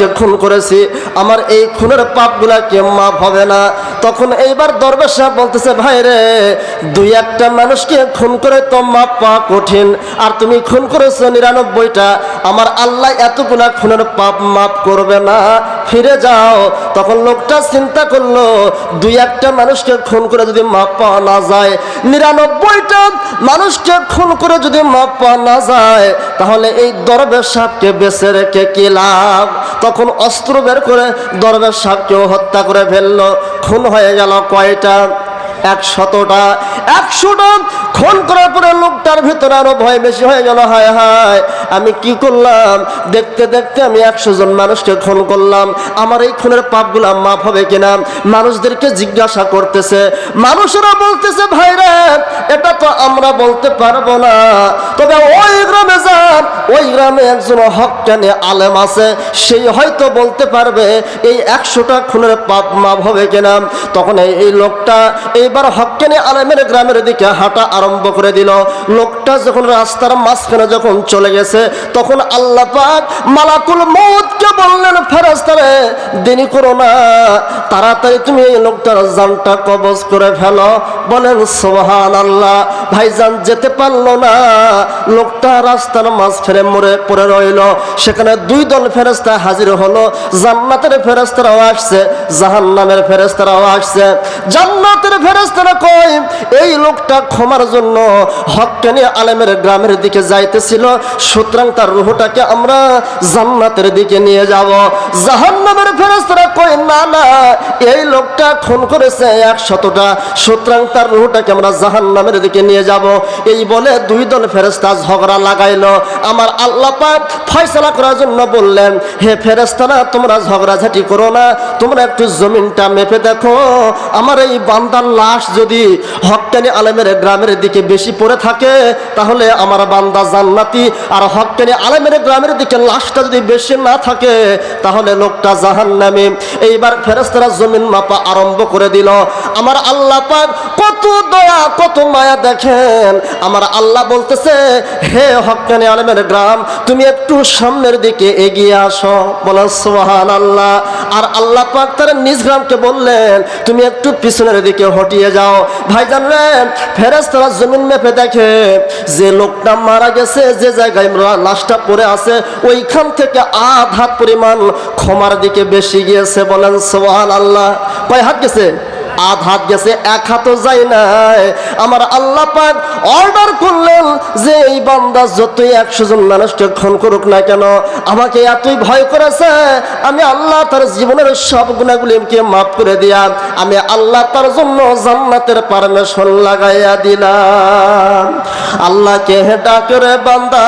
মানুষকে খুন করেছি, আমার এই খুনের পাপগুলা কি মাফ হবে না? তখন এইবার দরবেশ সাহেব বলতেছে, ভাই রে, 2-1টা মানুষকে খুন করে তো মাপ পাওয়া কঠিন, আর তুমি খুন করেছো 99টা, আমার আল্লাহ এতগুলা খুনের পাপ মাফ করবে না, ফিরে যাও। তখন লোকটা চিন্তা করলো, 2-1টা মানুষকে খুন করে যদি মাপ পাওয়া না যায়, 99টা মানুষকে খুন করে যদি মাপ পাওয়া না যায়, তাহলে এই দরবেশ সাহেবকে বেঁচে রেখে কি লাভ? তখন অস্ত্র বের করে দরবেশ সাহেবকেও হত্যা করে ফেললো। খুন হয়ে গেল কয়টা? 100টা। 100টা খুন করার পরে লোকটার ভিতরে আরো ভয় বেশি হয়ে গেল। হায় হায়, আমি কি করলাম? দেখতে দেখতে আমি 100 জন মানুষকে খুন করলাম, আমার এই খুনের পাপগুলা মাফ হবে কিনা? মানুষদেরকে জিজ্ঞাসা করতেছে, মানুষেরা বলতেছে, ভাইরা, এটা তো আমরা বলতে পারবো না, তবে ওই গ্রামে যান, ওই গ্রামে একজন হক্কানি আলেম আছে, সেই হয়তো বলতে পারবে এই 100টা খুনের পাপ মাফ হবে কিনা। তখন এই লোকটা এইবার হক্কানি আলেমের গ্রামের দিকে হাঁটা আরম্ভ করে দিল। লোকটা যখন রাস্তার মাঝখানে যখন চলে গেছে, তখন আল্লাহ পাক মালাকুল মউতকে বললেন, ফেরেশতারে, দেরি করো না, তাড়াতাড়ি তুমি এই লোকটার জানটা কবজ করে ফেলো। বলেন সুবহানাল্লাহ। ভাইজান যেতে পারলো না, লোকটা রাস্তার মাঝখানে মরে পড়ে রইল। সেখানে 2 দল ফেরেশতা হাজির হলো, জান্নাতের ফেরেশতারাও আসছে, জাহান্নামের ফেরেশতারাও আসছে। জান্নাতের ফেরেশতারা কয়, এই লোকটা ক্ষমার জন্য হক্কানি আলেমের গ্রামের দিকে যাইতেছিল, সুতরাং তার রূহটাকে আমরা জান্নাতের দিকে নিয়ে যাব। জাহান্নামের ফেরেশতারা কয়, না না, এই লোকটা খুন করেছে 100টা, সুতরাং তার রূহটাকে আমরা জাহান্নামের দিকে নিয়ে যাব। এই বলে 2 দল ফেরেশতা ঝগড়া লাগাইলো। আমার আল্লাহ পাক ফয়সালা করার জন্য বললেন, হে ফেরেশতারা, তোমরা ঝগড়াঝাটি করো না, তোমরা একটু জমিনটা মেপে দেখো, আমার এই বান্দার লাশ যদি হক্কানি আলেমের গ্রামের দিকে বেশি পড়ে থাকে, তাহলে আমার বান্দা জান্নাতি, আর হক্কানি আলেমের গ্রামের দিকে লাশটা যদি বেশি না থাকে, তাহলে লোকটা জাহান্নামী। এইবার ফেরেশতারা জমিন মাপা আরম্ভ করে দিল। আমার আল্লাহ পাক কত দয়া, কত মায়া দেখেন। আমার আল্লাহ বলতেছে, হে হক্কানি আলেমের গ্রাম, তুমি একটু সামনের দিকে এগিয়ে আসো। বলেন সুবহানাল্লাহ। আর আল্লাহ পাক তার নিজ গ্রামকে বললেন, তুমি একটু পিছনের দিকে হটিয়ে যাও। ভাইজান রে, ফেরেশতারা জমিন মেপে দেখে যে লোকটা মারা গেছে, যে জায়গায় লাশটা পড়ে আছে, ওইখান থেকে আধ হাত পরিমাণ ক্ষমার দিকে বেশি গিয়েছে। বলেন সুবহানাল্লাহ। কয় হাত গেছে? আধ হাত গেছে, 1 হাতও যায় নাই। আমার আল্লাহ পাক অর্ডার করলেন যে এই বান্দা যতই 100 জন মানুষকে খুন করুক না কেন, আমাকে এতই ভয় করেছে, আমি আল্লাহ তার জীবনের সব গুনাহগুলিকে মাফ করে দিয়া আমি আল্লাহ তার জন্য জান্নাতের পারমিশন লাগাইয়া দিলাম। আল্লাহকে ডাক রে বান্দা,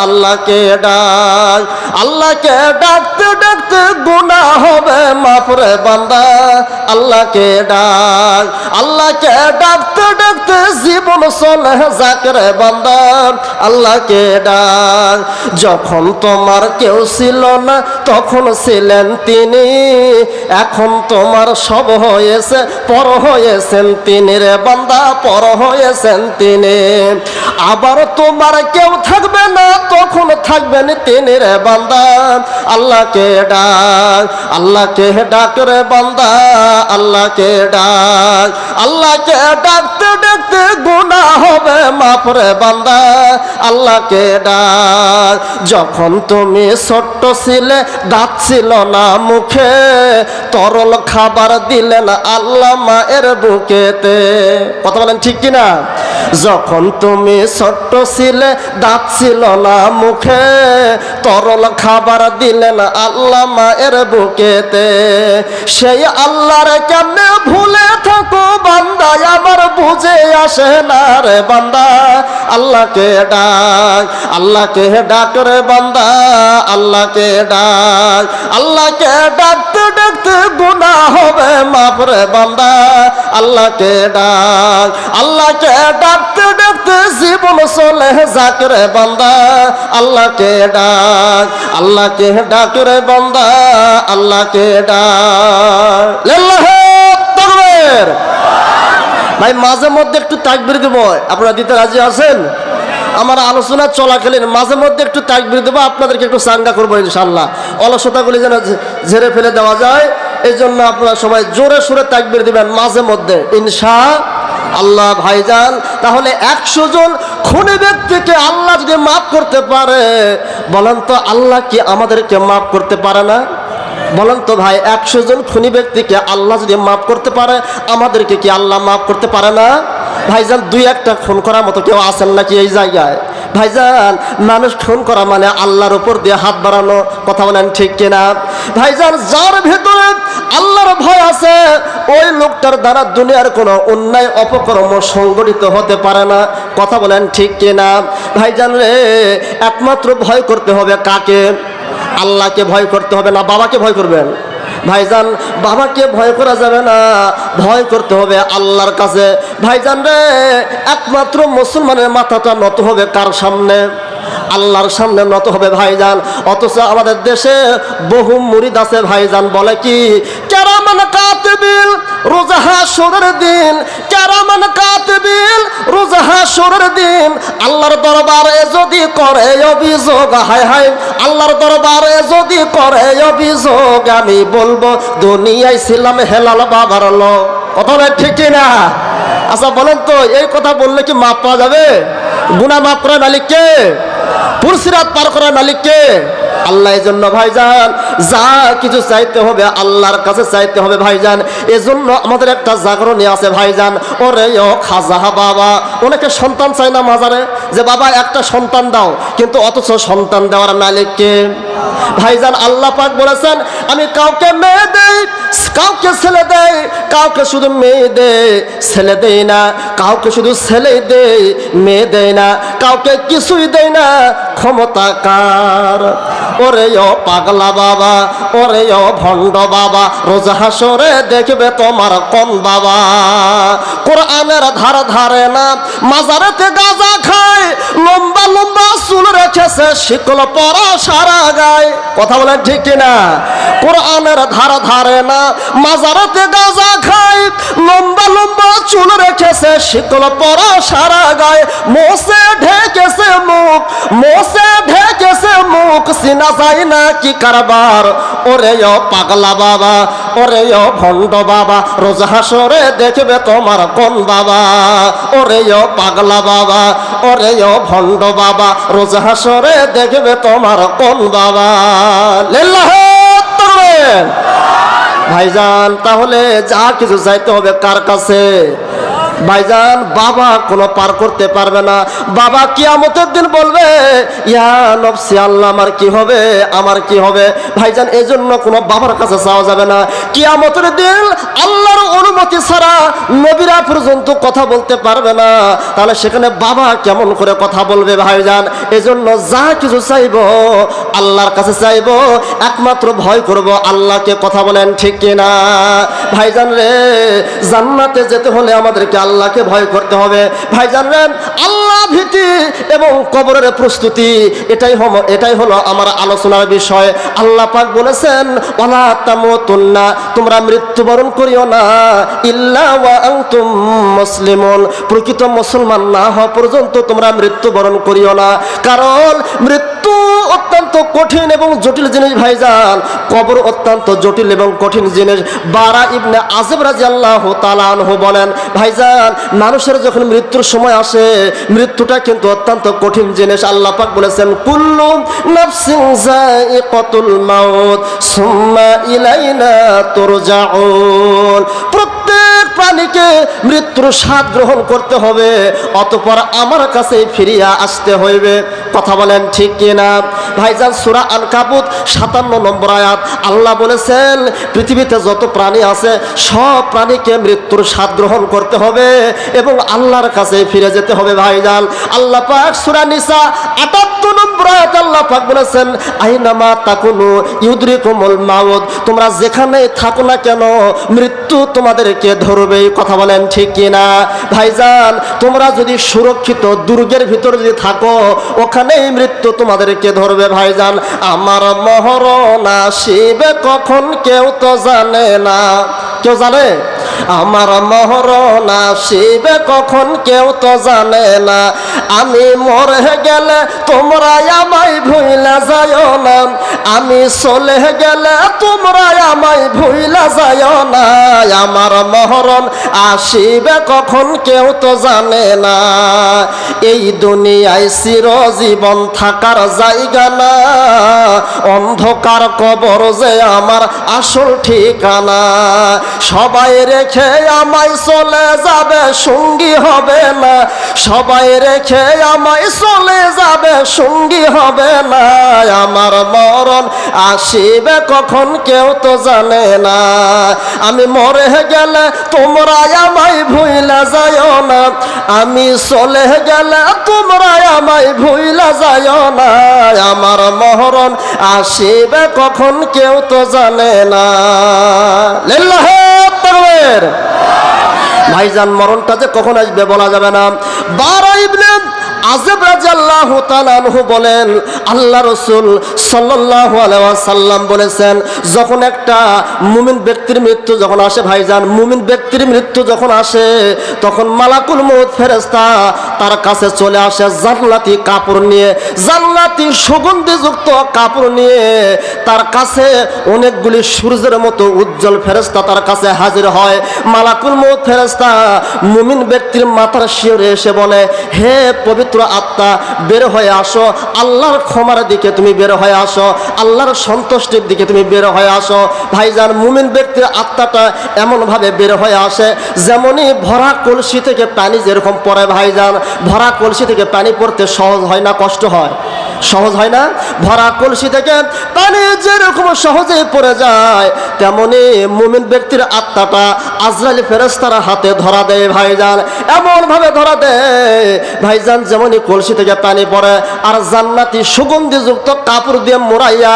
আল্লাহকে ডাক, আল্লাহকে ডাকতে ডাকতে গুনাহ হবে মাফ রে বান্দা, আল্লাহকে ডাক, আল্লাহকে ডাকতে ডাকতে জীবন চলে যাক রে বান্দা, আল্লাহকে ডাক। যখন তোমার কেউ ছিল না, তখন ছিলেন তিনি, এখন তোমার সব হয়েছে, পর হয়েছেন তিনি রে বান্দা, পর হয়েছেন তিনি। আবার তোমার কেউ থাকবে না, তখন থাকবেন তিনি রে বান্দা, আল্লাহকে ডাক, আল্লাহকে ডাক রে বান্দা, আল্লাহকে ডাক, আল্লাহকে ডাকতে ডাকতে গুনাহ হবে মাফ রে বান্দা, আল্লাহকে ডাক। যখন তুমি ছোট্ট ছিলে, দাঁত ছিল না মুখে, তরল খাবার দিলেন আল্লাহ মায়ের বুকেতে। কথা বলেন ঠিক কিনা? যখন তুমি ছোট্ট ছিলে, দাঁত ছিল না মুখে, তরল খাবার দিলেন আল্লাহ মায়ের বুকেতে। সেই আল্লাহর কেমনে ভুলে থাকো বান্দা, আমার বুঝে আসে না রে বান্দা, আল্লাহকে ডাক, আল্লাহকে ডাক রে বান্দা, আল্লাহকে ডাক, আল্লাহকে ডাকতে ডাকতে গুনাহ হবে মাফ রে বান্দা, আল্লাহকে ডাক, আল্লাহকে ডাকতে ডাকতে জীবন চলে যাক রে বান্দা, আল্লাহকে ডাক, আল্লাহকে ডাক রে বান্দা, আল্লাহকে ডাক। লিল্লাহি তাকবীর। ভাই মাঝে মধ্যে একটু তাকবীর দেব, আপনারা দিতে রাজি আছেন? আমার আলোচনা চলাকালীন মাঝে মধ্যে একটু তাকবীর দেবো, আপনাদেরকে একটু চাঙ্গা করবো ইনশাআল্লাহ। অলসতাগুলি যেন ঝেড়ে ফেলে দেওয়া যায়, এই জন্য আপনারা সবাই জোরে সোরে তাকবীর দিবেন মাঝে মধ্যে ইনশাআল্লাহ। ভাইজান, তাহলে 100 জন খুনি ব্যক্তিকে আল্লাহ যদি মাফ করতে পারে, বলেন তো আল্লাহ কি আমাদেরকে মাফ করতে পারে না? বলেন তো ভাই, 100 জন খুনি ব্যক্তিকে আল্লাহ যদি মাফ করতে পারে, আমাদেরকে কি আল্লাহ মাফ করতে পারে না? ভাইজান, 2-1টা খুন করার মতো কেউ আছেন নাকি এই জায়গায়? ভাইজান, মানুষ খুন করা মানে আল্লাহর উপর দিয়ে হাত বাড়ানো, কথা বলেন ঠিক কিনা? ভাইজান, যার ভেতরে আল্লাহর ভয় আছে, ওই লোকটার দ্বারা দুনিয়ার কোনো অন্যায় অপকর্ম সংগঠিত হতে পারে না, কথা বলেন ঠিক কিনা? ভাইজান রে, একমাত্র ভয় করতে হবে কাকে? আল্লাহকে ভয় করতে হবে না বাবাকে ভয় করবেন? ভাইজান, বাবাকে ভয় করা যাবে না, ভয় করতে হবে আল্লাহর কাছে। ভাইজান রে, একমাত্র মুসলমানের মাথাটা নত হবে কার সামনে? আল্লাহর সামনে নত হবে ভাইজান। অথচ আমাদের দেশে বহু মুরিদ আছে ভাইজান, বলে কি কেরামান কাতিবিল রোজা হাসরের দিন, কেরামান কাতিবিল রোজা হাসরের দিন, আল্লাহর দরবারে যদি করে অভিযোগ, হায় হায়, আল্লাহর দরবারে যদি করে অভিযোগ, আমি বলবো দুনিয়ায় ছিলাম হেলাল বাবার লোক, কথা বলে ঠিক না? আচ্ছা বলেন তো, এই কথা বললে কি মাপ পাওয়া যাবে? গুনাহ মাফ করার মালিক কে? পুরসিরাত পার করার মালিক কে? আল্লাহ। এই জন্য ভাইজান, যা কিছু চাইতে হবে আল্লাহর কাছে চাইতে হবে ভাইজান। এজন্য আমাদের একটা জাগরণী আছে ভাইজান, ওরে ও খাজা বাবা, অনেকে সন্তান চায় না মাজারে, যে বাবা একটা সন্তান দাও, কিন্তু অথচ সন্তান দেওয়ার মালিক কে? ভাইজান, আল্লাহ পাক বলেছেন, আমি কাউকে মেয়ে দেই, কাউকে ছেলে দেই, কাউকে শুধু মেয়ে দেই ছেলে দেই না, কাউকে শুধু ছেলে দেই মেয়ে দেই না, কাউকে কিছুই দেই না, ক্ষমতা কার? ওরে ও পাগলা বাবা, ওরে ও ভণ্ড বাবা, রোজ হাসরে দেখবে তোমার কোন বাবা? কোরআনের ধারে ধারে না, মাজারেতে গাঁজা খায়, লম্বা লম্বা চুল রেখেছে, শিকল পরা সারা গায়, কথা বলেন ঠিক কিনা? কোরআনের ধারে ধারে না, মাজারেতে গাঁজা খায়, লম্বা লম্বা চুল রেখেছে, শিকল পরা সারা গায়, মোছে ঢেকেছে মুখ, মোছে ঢেকেছে মুখ, চিনা যায় না কি কারবার? ওরে ও পাগলা বাবা, ওরে ও ভণ্ড বাবা, রোজ হাসরে দেখবে তোমার কোন বাবা? ওরে ও পাগলা বাবা, ওরে ও ভণ্ড বাবা, রোজ হাসরে দেখবে তোমার কোন বাবা? লিল্লাহি তাকবীর। ভাইজান, তাহলে যা কিছু চাইতে হবে কার কাছে? ভাইজান, বাবা কোনো পার করতে পারবে না। বাবা কিয়ামতের দিন বলবে, ইয়া নফসি, আল্লাহ আমার কি হবে, আমার কি হবে? ভাইজান, এজন্য কোনো বাবার কাছে চাওয়া যাবে না। কিয়ামতের দিন আল্লাহর অনুমতি ছাড়া নবীরা পর্যন্ত কথা বলতে পারবে না, তাহলে সেখানে বাবা কেমন করে কথা বলবে? ভাইজান, এজন্য যা কিছু চাইব আল্লাহর কাছে চাইব, একমাত্র ভয় করব আল্লাহকে, কথা বলেন ঠিক কিনা? ভাইজান রে, জান্নাতে যেতে হলে আমাদেরকে আল্লাহকে ভয় করতে হবে। ভাইজান রে, আল্লাহ ভীতি এবং কবরের প্রস্তুতি, এটাই হলো আমার আলোচনার বিষয়। আল্লাহ পাক বলেছেন, ওয়ালা তামুতুন্না, তোমরা মৃত্যুবরণ করিও না, ইল্লা ওয়া আনতুম মুসলিমুন, প্রকৃত মুসলমান না হওয়া পর্যন্ত তোমরা মৃত্যুবরণ করিও না। কারণ মৃত্যু অত্যন্ত কঠিন এবং জটিল জিনিস ভাইজান, কবর অত্যন্ত জটিল এবং কঠিন জিনিস। বারা ইবনে আযিব রাদিয়াল্লাহু তাআলা আনহু বলেন, ভাইজান, মানুষের যখন মৃত্যুর সময় আসে, মৃত্যুটা কিন্তু অত্যন্ত কঠিন জিনিস। আল্লাহ পাক বলেছেন, কুল্লু নাফসিন যায়িকাতুল মাউত সুম্মা ইলাইনা তুরজাউন, প্রত্যেক প্রাণীকে মৃত্যুর স্বাদ গ্রহণ করতে হবে, অতঃপর আমার কাছে ফিরিয়া আসতে হইবে, কথা বলেন ঠিক কিনা? ভাইজান, সূরা আনকাবুত 57 নম্বর আয়াত, আল্লাহ বলেছেন, পৃথিবীতে যত প্রাণী আছে সব প্রাণীকে মৃত্যুর স্বাদ গ্রহণ করতে হবে এবং আল্লাহর কাছে ফিরে যেতে হবে। ভাইজান, আল্লাহ পাক সূরা নিসা 78 নম্বর আয়াত আল্লাহ পাক বলেছেন, আইনামা তাকুনু ইউদরিকুমুল মাউত, তোমরা যেখানেই থাকো না কেন মৃত্যু তোমাদেরকে ধরবেই, কথা বলেন ঠিক কিনা? ভাইজান, তোমরা যদি সুরক্ষিত দুর্গের ভিতরে যদি থাকো, ওখানেই মৃত্যু তোমাদেরকে ধরবে। ভাইজান, আমার মরণ আসিবে কখন কেউ তো জানে না, কেউ জানে? আমার মরণ আসিবে কখন কেউ তো জানে না, আমি মরে গেলে তোমরা আমায় ভুইলা যাও না, আমি চলে গেলে তোমরা আমায় ভুইলা যাও না, আমার মরণ আসিবে কখন কেউ তো জানে না। এই দুনিয়ায় চিরজীবন থাকার জায়গা না, অন্ধকার কবর যে আমার আসল ঠিকানা। সবাই রেখে আমায় চলে যাবে, সঙ্গী হবে না, সবাই রেখে আমায় চলে যাবে, সঙ্গী হবে না, আমার মরণ আসিবে কখন কেউ তো জানে না। আমি মরে গেলে তোমরা আমায় ভুইলা যাও না, আমি চলে গেলে তোমরা আমায় ভুইলা যাও না, আমার মরণ আসিবে কখন কেউ তো জানে না। লিল্লাহে তাকবীর। ভাইজান, মরণটা যে কখন আসবে বলা যাবে না। বারা ইবনে আযিব রাদিয়াল্লাহু তাআলা আনহু বলেন, আল্লাহ রাসূল সাল্লাল্লাহু আলাইহি ওয়াসাল্লাম বলেছেন, যখন একটা মুমিন ব্যক্তির মৃত্যু যখন আসে ভাইজান, মুমিন ব্যক্তির মৃত্যু যখন আসে তখন মালাকুল মউত ফেরেশতা তার কাছে চলে আসে জান্নাতি কাপড় নিয়ে, জান্নাতি সুগন্ধিযুক্ত কাপড় নিয়ে। তার কাছে অনেকগুলি সূর্যের মতো উজ্জ্বল ফেরেশতা তার কাছে হাজির হয়। মালাকুল মউত ফেরেশতা মুমিন ব্যক্তির মাথার শিয়রে এসে বলে, হে পবিত্র আত্মা, বের হয়ে আসো, আল্লাহর ক্ষমার দিকে তুমি বের হয়ে আসো, আল্লাহর সন্তুষ্টির দিকে তুমি বের হয়ে আসো। ভাইজান, মুমিন ব্যক্তির আত্মাটা এমনভাবে বের হয়ে আসে যেমনই ভরা কলসি থেকে পানি যেরকম পড়ে। ভাইজান, ভরা কলসি থেকে পানি পড়তে সহজ হয় না, কষ্ট হয়? সহজ হয় না? ভরা কলসি থেকে পানি যেরকম সহজেই পড়ে যায়, তেমনি মুমিন ব্যক্তির আত্মাটা আজরাইল ফেরেশতার হাতে ধরা দেয়। ভাইজান, এমন ভাবে ধরা দেয় ভাইজান যেমনই কলসি থেকে পানি পড়ে, আর জান্নাতি সুগন্ধিযুক্ত কাপড় দিয়ে মোড়াইয়া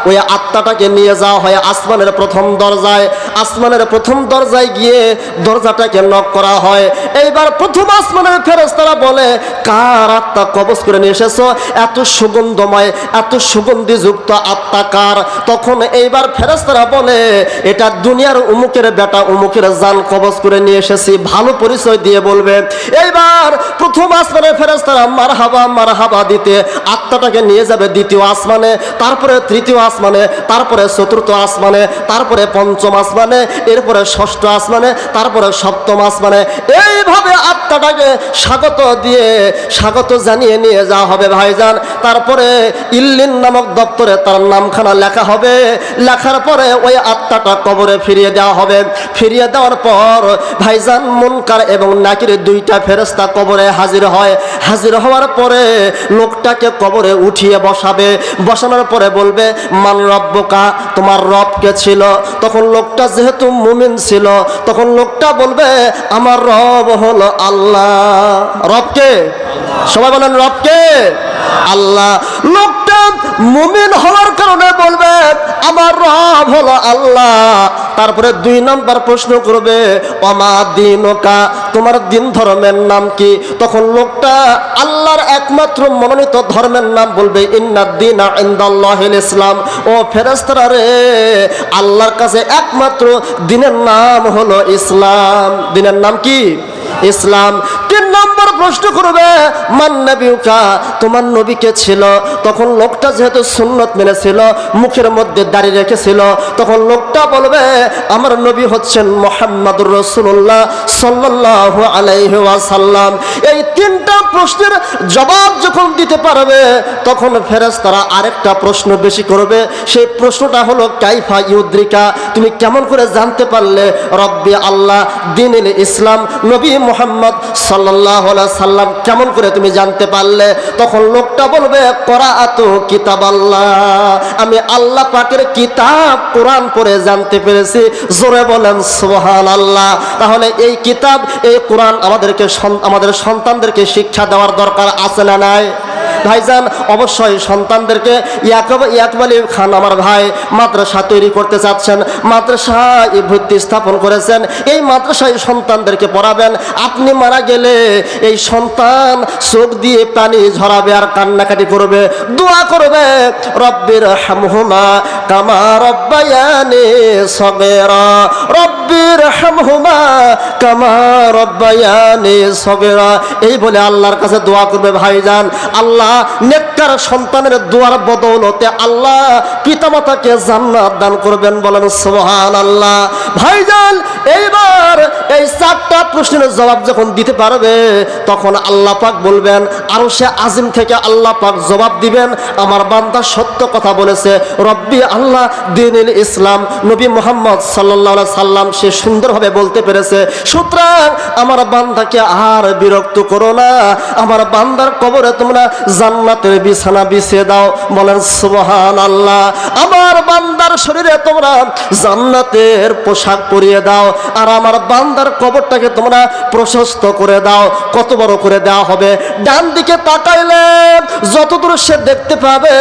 ওই আত্মাটাকে নিয়ে যাওয়া হয় আসমানের প্রথম দরজায়। আসমানের প্রথম দরজায় গিয়ে দরজাটাকে নক করা হয়। এইবার প্রথম আসমানের ফেরেশতারা বলে, কার আত্মা কবজ করে নিয়ে এসেছো? এত সুগন্ধময়, এত সুগন্ধিযুক্ত আত্মা কার? তখন এইবার ফেরেশতারা বলে, এটা দুনিয়ার উমুকের বেটা উমুকের জান কবজ করে নিয়ে এসেছি, ভালো পরিচয় দিয়ে বলবে। এইবার প্রথম আসমানের ফেরেশতারা মারহাবা মারহাবা দিতে আত্মাটাকে নিয়ে যাবে দ্বিতীয় আসমানে, তারপরে তৃতীয় আসমানে, তারপরে চতুর্থ আসমানে, তারপরে পঞ্চম আসমানে, এরপরে ষষ্ঠ আসমানে, তারপরে সপ্তম আসমানে। এইভাবে আত্মাটাকে স্বাগত দিয়ে স্বাগত জানিয়ে নিয়ে যাওয়া হবে ভাইজান। তারপরে ইল্লিন নামক দপ্তরে তার নামখানা লেখা হবে। লেখার পরে ওই আত্মাটা কবরে ফিরিয়ে দেওয়া হবে। ফিরিয়ে দেওয়ার পর ভাইজান মুনকার এবং নাকির দুইটা ফেরেশতা কবরে হাজির হয়। হাজির হওয়ার পরে লোকটাকে কবরে উঠিয়ে বসাবে। বসানোর পরে বলবে, মান রব্বুকা, তোমার রব কে ছিল? তখন লোকটা যেহেতু মুমিন ছিল, তখন লোকটা বলবে, আমার রব হলো আল্লাহ। রব কে? সবাই বলেন, রব কে? আল্লাহ। লোকটা মুমিন হওয়ার কারণে বলবে, আমার রব হলো আল্লাহ। তারপরে 2 নম্বর প্রশ্ন করবে, ওমা দীনুকা, তোমার দিন ধর্মের নাম কি? তখন লোকটা আল্লাহর একমাত্র মনোনীত ধর্মের নাম বলবে, ইন্নাদ দীনা ইনদাল্লাহিল ইসলাম। ও ফেরেশতারা রে, আল্লাহর কাছে একমাত্র দিনের নাম হলো ইসলাম। দিনের নাম কি? ইসলাম। 3 নম্বর প্রশ্ন করবে, মান নবিউকা, তোমার নবী কে ছিল? তখন লোকটা যেহেতু সুন্নত মেনেছিল, মুখের মধ্যে দাড়ি রেখেছিল, তখন লোকটা বলবে, আমার নবী হচ্ছেন মুহাম্মাদুর রাসূলুল্লাহ সাল্লাল্লাহু আলাইহি ওয়াসাল্লাম। এই 3টা প্রশ্নের জবাব যখন দিতে পারবে, তখন ফেরেশতারা আরেকটা প্রশ্ন বেশি করবে। সেই প্রশ্নটা হলো, কাইফা ইউদ্রিকা, তুমি কেমন করে জানতে পারলে রব্বি আল্লাহ দ্বীনুল ইসলাম, নবী মুহাম্মদ সাল্লাল্লাহু আলাইহি সাল্লাম কেমন করে তুমি জানতে পারলে? তখন লোকটা বলবে, করাআতু কিতাবাল্লাহ, আমি আল্লাহ পাকের কিতাব কোরআন পড়ে জানতে পেরেছি। জোরে বলেন সুবহানাল্লাহ। তাহলে এই কিতাব, এই কোরআন আমাদের সন্তানদেরকে শিক্ষা দেওয়ার দরকার আছে না নাই? ভাইজান, অবশ্যই সন্তানদেরকে ইয়াকুব আলী খান আমার ভাই মাদ্রাসা তৈরি করতে চাচ্ছেন, মাদ্রাসায় ভর্তি স্থাপন করেছেন, এই মাদ্রাসায় সন্তানদেরকে পড়াবেন। আপনি মারা গেলে এই সন্তান চোখ দিয়ে পানি ঝরাবে আর কান্নাকাটি করবে, দোয়া করবে, রব্বির হামহুমা কামা রব্বায়ানি সগীরা, রব্বির হামহুমা কামা রব্বায়ানি সগীরা, এই বলে আল্লাহর কাছে দোয়া করবে ভাইজান। আল্লাহ নেককার সন্তানের দোয়ার বদৌলতে আল্লাহ পিতামাতাকে জান্নাত দান করবেন, বলেন সুবহানাল্লাহ। ভাইজান এইবার এই 4টা প্রশ্নের জবাব যখন দিতে পারবে তখন আল্লাহ পাক বলবেন, আরশে আজিম থেকে আল্লাহ পাক জবাব দিবেন, আমার বান্দা সত্য কথা বলেছে, রব্বি আল্লাহ দ্বীনুল ইসলাম, নবী মুহাম্মদ সাল্লাল্লাহু আলাইহি সাল্লাম সে সুন্দরভাবে বলতে পেরেছে, সুতরাং আমার বান্দাকে আর বিরক্ত করো না, আমার বান্দার কবরে তোমরা জান্নাতের বিছানা বিছিয়ে দাও, বলেন সুবহানাল্লাহ। আমার বান্দার শরীরে তোমরা জান্নাতের পোশাক পরিয়ে দাও, আর আমার বান্দার কবরটাকে তোমরা প্রশস্ত করে দাও। কত বড় করে দেওয়া হবে? ডান দিকে তাকাইলে যতদূর সে দেখতে পাবে,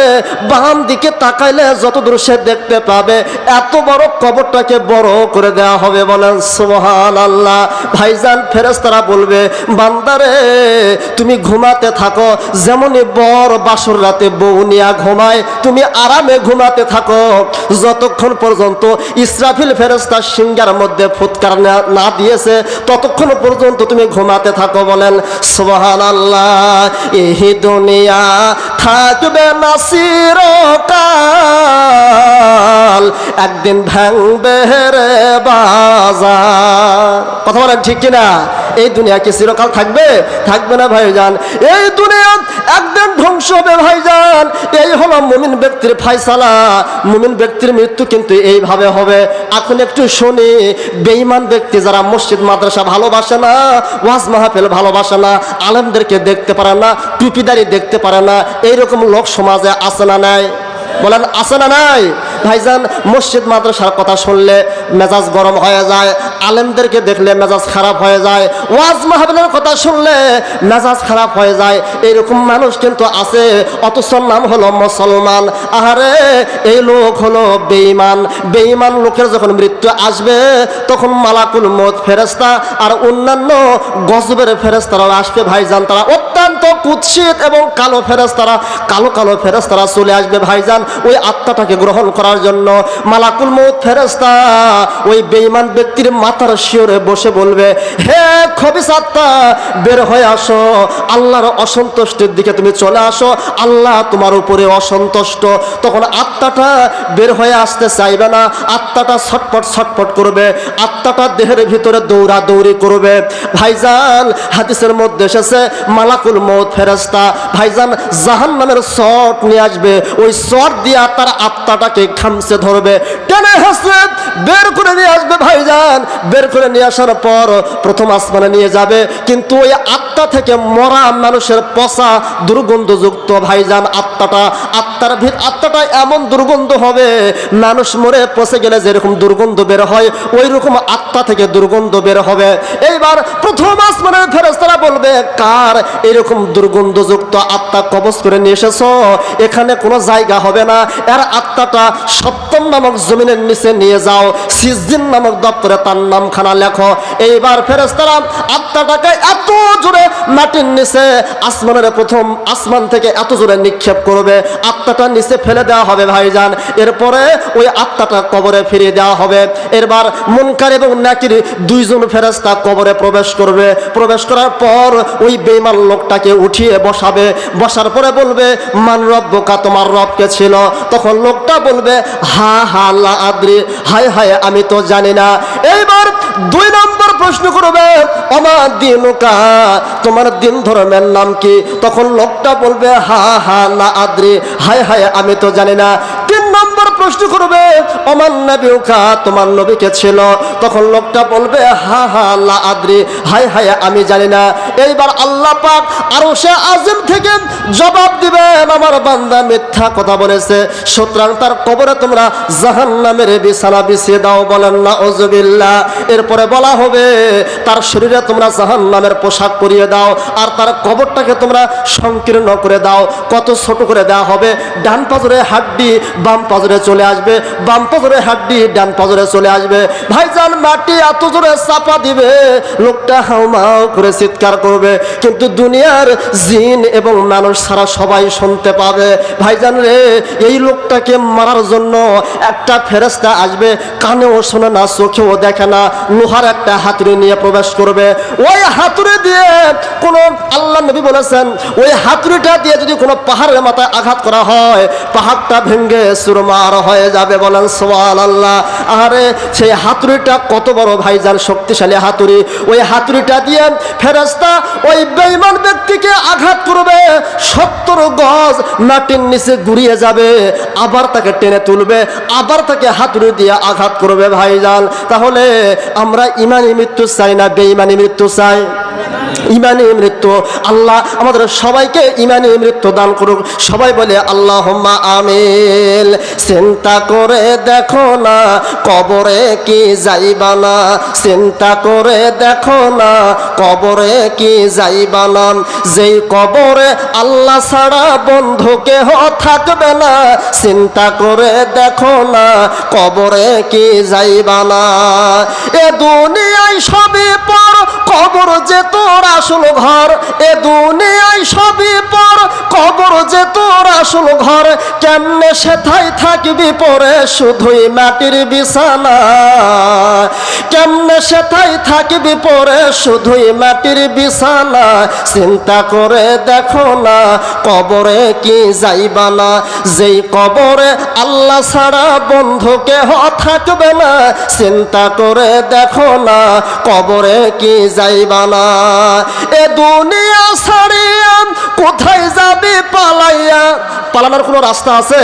বাম দিকে তাকাইলে যতদূর সে দেখতে পাবে, এত বড় কবরটাকে বড় করে দেওয়া হবে, বলেন সুবহানাল্লাহ। ভাইজান ফেরেশতারা বলবে, বান্দারে তুমি ঘুমাতে থাকো, যেমনই বর বাসর রাতে বউ নিয়া ঘুমায়, তুমি আরামে ঘুমাতে থাকো, যতক্ষণ পর্যন্ত ইসরাফিল ফেরেশতা সিংহার মধ্যে ফুৎকার না দিয়েছে ততক্ষণ পর্যন্ত তুমি ঘুমাতে থাকো, বলেন সুবহানাল্লাহ। এই দুনিয়া থাকবে না চিরকাল, একদিন ভাঙবে রে বাজার, কথা বলেন ঠিক কিনা? এই দুনিয়া কি চিরকাল থাকবে? থাকবে না ভাইজান, এই দুনিয়া একদিন ধ্বংস হবে ভাইজান। এই হলো মুমিন ব্যক্তির ফায়সালা, মুমিন ব্যক্তির মৃত্যু কিন্তু এইভাবে হবে। এখন একটু শুনি, বেঈমান ব্যক্তি যারা মসজিদ মাদ্রাসা ভালোবাসে না, ওয়াজ মাহফিল ভালোবাসে না, আলেমদেরকে দেখতে পারে না, টুপিদারি দেখতে পারে না, এইরকম লোক সমাজে আছে না নাই? বলেন আছে না নাই? ভাইজান মসজিদ মাদ্রাসার কথা শুনলে মেজাজ গরম হয়ে যায়, আলেমদেরকে দেখলে মেজাজ খারাপ হয়ে যায়, ওয়াজ মাহফিলের কথা শুনলে মেজাজ খারাপ হয়ে যায়, এরকম মানুষ কিন্তু আছে, অথচ নাম হলো মুসলমান। আহারে এই লোক হলো বেঈমান। বেঈমান লোকের যখন মৃত্যু আসবে তখন মালাকুল মউত ফেরেশতা আর অন্যান্য গজবের ফেরেশতারা আসবে ভাইজান, তারা অত্যন্ত কুৎসিত এবং কালো ফেরেশতারা, কালো কালো ফেরেশতারা চলে আসবে ভাইজান ওই আত্মাটাকে গ্রহণ করার জন্য। মালাকুল মউত ফেরেশতা ওই বেঈমান ব্যক্তির মাথার শিওরে বসে বলবে, হে খবিস আত্মা বের হয়ে আসো, আল্লাহর অসন্তুষ্টির দিকে তুমি চলে আসো, আল্লাহ তোমার উপরে অসন্তুষ্ট। তখন আত্মাটা বের হয়ে আসতে চাইবে না, আত্মাটা ছটফট ছটফট করবে, আত্মাটা দেহের ভিতরে দৌড়াদৌড়ি করবে। ভাইজান হাদিসের মধ্যে এসেছে মালাকুল মউত ফেরেশতা ভাইজান জাহান্নামের শট নিয়ে আসবে, ওই শট দিয়া তার আত্মাটাকে খামচে ধরবে, টেনে হেসে বের করে নিয়ে আসবে ভাইজান। বের করে নিয়ে আসার পর প্রথম আসমানে নিয়ে যাবে, কিন্তু ওই আত্মা থেকে মরা মানুষের পচা দুর্গন্ধযুক্ত ভাইজান আত্মাটা এমন দুর্গন্ধ হবে, মানুষ মরে পচে গেলে যেরকম দুর্গন্ধ বের হয় ওই রকম আত্মা থেকে দুর্গন্ধ বের হবে। এইবার প্রথম আসমানের ফেরেশতারা বলবে, কার এরকম দুর্গন্ধযুক্ত আত্মা কবজ করে নিয়ে এসেছো? এখানে কোনো জায়গা হবে না, এর আত্মাটা সপ্তম নামক জমিনের নিচে নিয়ে যাও, সিজজিন নামক দপ্তরে তার নামখানা লেখো। এইবার ফেরেশতারা আত্মাটাকে এত জোরে মাটির নিচে আসমানের প্রথম আসমান থেকে এত জোরে নিক্ষেপ করবে, আত্মাটা নিচে ফেলে দেওয়া হবে ভাইজান। এরপরে ওই আত্মাটা কবরে ফিরিয়ে দেওয়া হবে। এরবার মুনকার এবং নাকির দুইজন ফেরেশতা কবরে প্রবেশ করবে। প্রবেশ করার পর ওই বেঈমান লোকটাকে উঠিয়ে বসাবে, বসার পরে বলবে, মান রব্বুকা, তোমার রব কে ছিল? তখন লোকটা বলবে, হা হা লা আদ্রি, হায় হায় আমি তো জানি না। এইবার 2 নম্বর প্রশ্ন করবে, আমা দিনুকা, তোমার দিন ধর্মের নাম কি? তখন লোকটা বলবে, হা হা লা আদ্রি, হায় হায় আমি তো জানি না। 3 নম্বর প্রশ্ন করবে ওমান নবিউকা, তোমার নবী কে ছিল? তখন লোকটা বলবে হা হা লা আদ্রি, হায় হায় আমি জানি না। এইবার আল্লাহ পাক আরশে আযম থেকে জবাব দিবেন আমার বান্দা মিথ্যা কথা বলেছে, সুতরাং তার কবরে তোমরা জাহান্নামের বিছানা বিছিয়ে দাও। বলেন নাউযুবিল্লাহ। এরপরে বলা হবে তার শরীরে তোমরা জাহান্নামের পোশাক পরিয়ে দাও, আর তার কবরটাকে তোমরা সংকীর্ণ করে দাও। কত ছোট করে দেওয়া হবে, ডান পাজরে হাড্ডি বাম পাজরে চলে আসবে, বাম পাজরে হাড্ডি ডান পাজরে চলে আসবে। ভাইজান মাটি এত জোরে চাপা দিবে, লোকটা হাউমাউ করে চিৎকার করবে, কিন্তু দুনিয়ার জিন এবং মানুষ ছাড়া সবাই শুনতে পাবে। ভাইজান রে, এই লোকটাকে মারার জন্য একটা ফেরেশতা আসবে, কানেও শোনে না, চোখেও দেখে না, লোহার একটা হাতুড়ি নিয়ে প্রবেশ করবে। ওই হাতুড়ি দিয়ে কোন আল্লাহ নবী বলেছেন ওই হাতুড়িটা দিয়ে যদি কোনো পাহাড়ের মাথায় আঘাত করা হয়, পাহাড়টা ভেঙে চুরমার হয়ে যাবে। বলেন সুবহানাল্লাহ। আরে সেই হাতুড়িটা কত বড় ভাইজান, শক্তিশালী হাতুড়ি। ওই হাতুড়িটা দিয়ে ফেরেশতা ওই বেঈমান ব্যক্তিকে আঘাত করবে, 70 গজ মাটির নিচে ঘুরিয়ে যাবে, আবার তাকে টেনে তুলবে, আবার তাকে হাতুড়ি দিয়ে আঘাত করবে। ভাইজান তাহলে আমরা ইমানি মৃত্যু চাই না বেঈমানি মৃত্যু চাই? ইমানি মৃত্যু। আল্লাহ আমাদের সবাইকে ইমানি মৃত্যু দান করুক। সবাই বলে আল্লাহুম্মা আমিন। চিন্তা করে দেখো না কবরে কি যাইবা না, চিন্তা করে দেখো না কবরে কি যাইবা না, যেই কবরে আল্লাহ ছাড়া বন্ধু কেহ থাকবে না, চিন্তা করে দেখো না কবরে কি যাইবা না। এ দুনিয়ায় সবই পর, কবর যে তোর আসল ঘর। এ দুনিয়ায় সবই পর, কবর যে তোর আসল ঘর। কেমনে সেথায় থাকবি পরে শুধুই মাটির বিছানা, কেমনে সেথায় থাকবি পরে শুধুই মাটির বিছানা। চিন্তা করে দেখো না কবরে কি যাইবা না, যেই কবরে আল্লাহ ছাড়া বন্ধু কেহ থাকবে না, চিন্তা করে দেখো না কবরে কি যাইবা না। এ দুনিয়া ছাড়িয়া কোথায় যাবি পালাইয়া, পালানোর কোনো রাস্তা আছে?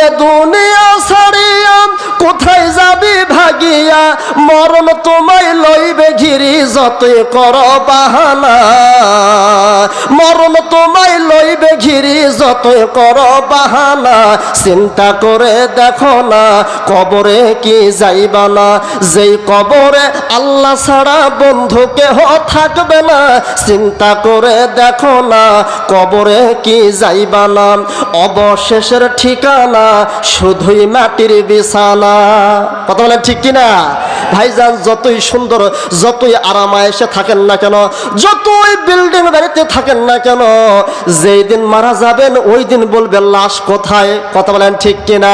এ দুনিয়া ছাড়িয়া কোথায় যাবি ভাগিয়া, মরণ তোমায় লইবে ঘিরি যতই কর বাহানা, মরণ তোমায় লইবে ঘিরি যতই কর বাহানা। চিন্তা করে দেখো না কবরে কি যাইবা না, যেই কবরে আল্লাহ ছাড়া বন্ধু কেহ থাকবে না, চিন্তা করে দেখো না কবরে কি যাইবা না। অবশেষের ঠিকানা শুধুই মাটির বিছানা। কথা বলেন ঠিক কিনা? ভাইজান যতই সুন্দর, যতই আরামায়েশে থাকেন না কেন, যতই বিল্ডিং বাড়িতে থাকেন না কেন, যেই দিন মারা যাবেন ওই দিন বলবে লাশ কোথায়। কথা বলেন ঠিক কিনা?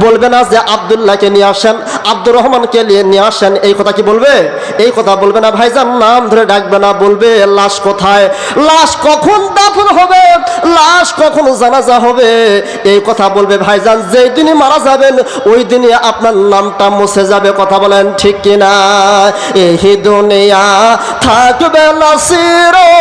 বলবে না যে আব্দুল্লাহকে নিয়ে আসেন, আব্দুর রহমানকে নিয়ে আসেন, এই কথা কি বলবে? এই কথা বলবে না। ভাইজান নাম ধরে ডাকবে না, বলবে লাশ কোথায়, লাশ কখন দাফন হবে, লাশ কখন জানাজা হবে, এই কথা বলবে। ভাইজান যেই দিনই মারা যাবেন ওই দিনই আপনার নামটা মুছে যাবে। কথা বলেন ঠিক কিনা? এই দুনিয়া থাকবে না চিরকাল,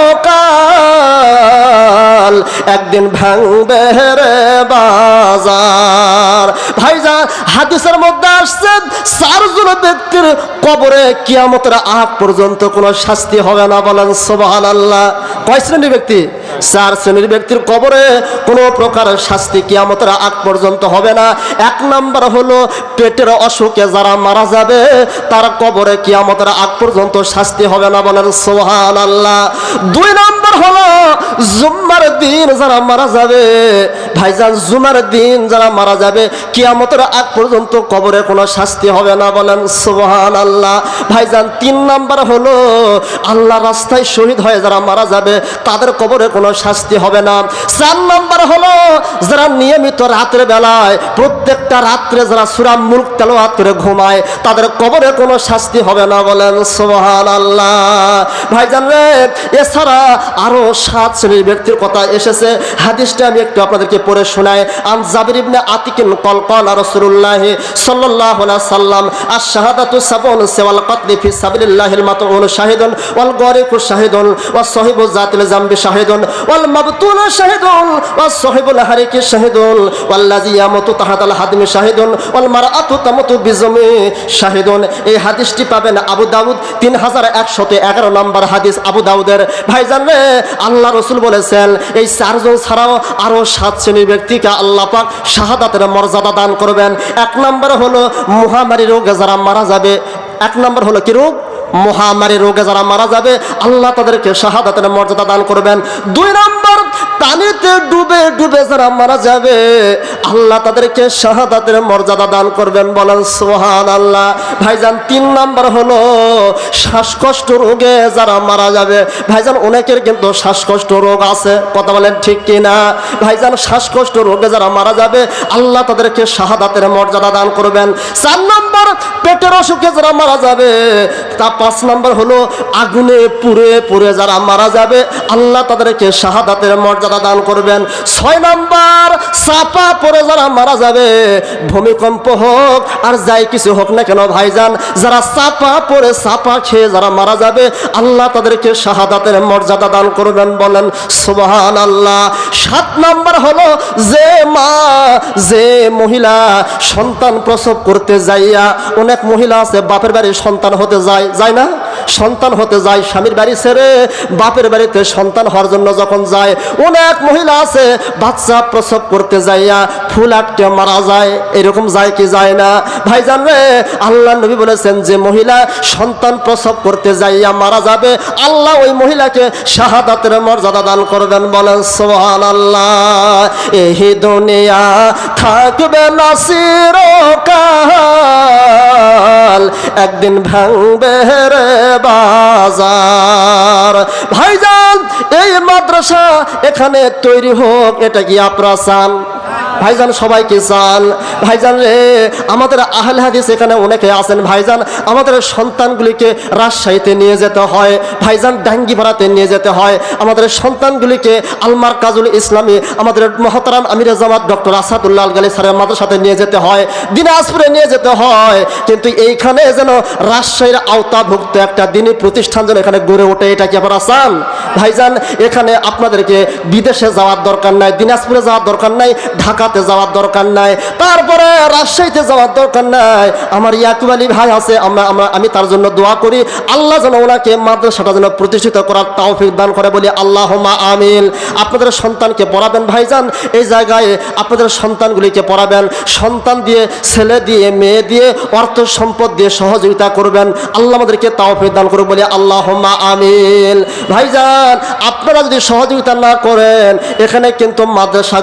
একদিন ভাঙবে রে বাজার। ভাইজান হাদিসের মধ্যে আসছে 4 জন ব্যক্তির কবরে কিয়ামতের আগ পর্যন্ত কোনো শাস্তি হবে না। বলেন সুবহানাল্লাহ। কয় শ্রেণীর ব্যক্তি? 4 শ্রেণীর ব্যক্তির কবরে কোনো প্রকার শাস্তি কিয়ামতের আগ পর্যন্ত হবে না। 1 নাম্বার হলো পেটের অসুখে যারা মারা যাবে তার কবরে কিয়ামতের আগ পর্যন্ত শাস্তি হবে না। বলেন সুবহানাল্লাহ। 2 নাম্বার হলো জুম্মার দিন যারা মারা যাবে, ভাইজান জুমার দিন যারা মারা যাবে কিয়ামতের আগ পর্যন্ত কবরে কোনো শাস্তি হবে না। বলেন সুবহানাল্লাহ। ভাইজান 3 নাম্বার হলো আল্লাহ রাস্তায় শহীদ হয়ে যারা মারা যাবে তাদের কবরে কোনো শাস্তি হবে না। 4 নাম্বার হলো যারা নিয়মিত রাতের বেলায় প্রত্যেকটা রাত্রে যারা সূরা মুলক তেলাওয়াত করে ঘুমায় তাদের কবরে কোনো শাস্তি হবে না। বলেন সুবহানাল্লাহ। ভাইজান রে, এছাড়া আরো 7 7 শ্রেণীর ব্যক্তির কথা এসেছে। হাদিসটা আমি একটু আপনাদেরকে পড়ে শোনাই। আন জাবির ইবনে আতিকিন ক্বালা রাসূলুল্লাহ সাল্লাল্লাহু আলাইহি সাল্লাম আশ-শাহাদাতু সাবউন সিওয়াল কাতলি ফি সাবিলিল্লাহিল মাতউন শাহিদুন ওয়াল গারিকু শাহিদুন ওয়াস সাহিবু যাতিল জামবি শাহিদুন ওয়াল মাবতুলু শাহিদুন ওয়াস সাহিবুল হারিকি শাহিদুন ওয়াল্লাযী ইয়ামুতু তাহাতাল হাদমি শাহিদুন ওয়াল মারআতু তামুতু বিজমি শাহিদুন। এই হাদিসটি পাবেন আবু দাউদ 3111 নম্বর হাদিস আবু দাউদের। ভাইজান রে, আল্লাহ রাসূল বলেছেন এই 4 জন ছাড়াও আরো 7 শ্রেণীর ব্যক্তিকে আল্লাহ পাক শাহাদাতের মর্যাদা দান করবেন। 1 নম্বর হলো মহামারী রোগে যারা মারা যাবে। 1 নম্বর হলো কি রোগ? মহামারী রোগে যারা মারা যাবে আল্লাহ তাদেরকে শাহাদাতের মর্যাদা দান করবেন। 2 নম্বর পানিতে ডুবে ডুবে যারা মারা যাবে আল্লাহ তাদেরকে শাহাদাতের মর্যাদা দান করবেন, বলেন সুবহানাল্লাহ। ভাইজান 3 নম্বর হলো শ্বাসকষ্ট রোগে যারা মারা যাবে। ভাইজান অনেকের কিন্তু শ্বাসকষ্ট রোগ আছে, কথা বলেন ঠিক কিনা? ভাইজান শ্বাসকষ্ট রোগে যারা মারা যাবে আল্লাহ তাদেরকে শাহাদাতের মর্যাদা দান করবেন। 4 নম্বর পেটের অসুখে যারা মারা যাবে। 5 নম্বর হলো আগুনে পুড়ে পুড়ে যারা মারা যাবে আল্লাহ তাদেরকে শাহাদাতের মর্যাদা দান করবেন। 6 নম্বর চাপা পড়ে যারা মারা যাবে, ভূমিকম্প হোক আর যাই কিছু হোক না কেন ভাইজান, যারা চাপা পড়ে চাপা খেয়ে যারা মারা যাবে আল্লাহ তাদেরকে শাহাদাতের মর্যাদা দান করবেন, বলেন সুবহানাল্লাহ। 7 নম্বর হলো যে মহিলা সন্তান প্রসব করতে যাইয়া, অনেক মহিলা আছে বাপের বাড়ি সন্তান হতে যায় না, সন্তান হতে যায় স্বামীর বাড়ি ছেড়ে বাপের বাড়িতে সন্তান হওয়ার জন্য যখন যায়, অনেক মহিলা আছে বাচ্চা প্রসব করতে যাইয়া ফুল আটকে মারা যায়। এরকম যায় কি যায় না? ভাইজান রে, আল্লাহ নবী বলেছেন যে মহিলা সন্তান প্রসব করতে যাইয়া মারা যাবে আল্লাহ ওই মহিলাকে শাহাদাতের মর্যাদা দান করবেন, বলেন সুবহানাল্লাহ। এই দুনিয়া থাকবে না চিরকাল, একদিন ভাঙবে রে বাজার। ভাইজান এই মাদ্রাসা এখানে তৈরি হোক, এটা কি আপনারা চান? ভাইজান সবাইকে চান? ভাইজান রে, আমাদের আহলে হাদিস এখানে অনেকে আছেন ভাইজান, আমাদের সন্তানগুলিকে রাজশাহীতে নিয়ে যেতে হয় ভাইজান, ডাঙ্গিপাড়াতে নিয়ে যেতে হয়, আমাদের সন্তানগুলিকে আলমার কাজুল ইসলামী আমাদের মহতারাম আমিরে জামাত ডক্টর আসাদুল্লাহ আল গালি স্যারের মাদ্রাসাতে নিয়ে যেতে হয়, দিনাজপুরে নিয়ে যেতে হয়, কিন্তু এইখানে যেন রাজশাহীর আওতাভুক্ত একটা দিনী প্রতিষ্ঠান যেন এখানে গড়ে ওঠে, এটা কি আপনারা চান? ভাইজান এখানে আপনাদেরকে বিদেশে যাওয়ার দরকার নাই, দিনাজপুরে যাওয়ার দরকার নাই, ঢাকাতে যাওয়ার দরকার নাই, তারপরে রাজশাহীতে যাওয়ার দরকার নাই। আমার ইয়াকুব আলী ভাই আছে, আমি তার জন্য দোয়া করি আল্লাহ যেন ওনাকে মাদ্রাসাটা যেন প্রতিষ্ঠিত করার তৌফিক দান করে, বলি আল্লাহুম্মা আমিন। আপনাদের সন্তানকে পড়াবেন ভাইজান, এই জায়গায় আপনাদের সন্তানগুলিকে পড়াবেন, সন্তান দিয়ে ছেলে দিয়ে মেয়ে দিয়ে অর্থ সম্পদ দিয়ে সহযোগিতা করবেন, আল্লাহ আমাদেরকে তৌফিক দান করে, বলি আল্লাহুম্মা আমিন। ভাইজান আপনারা যদি সহযোগিতা না করেন এখানে কিন্তু মাদ্রাসা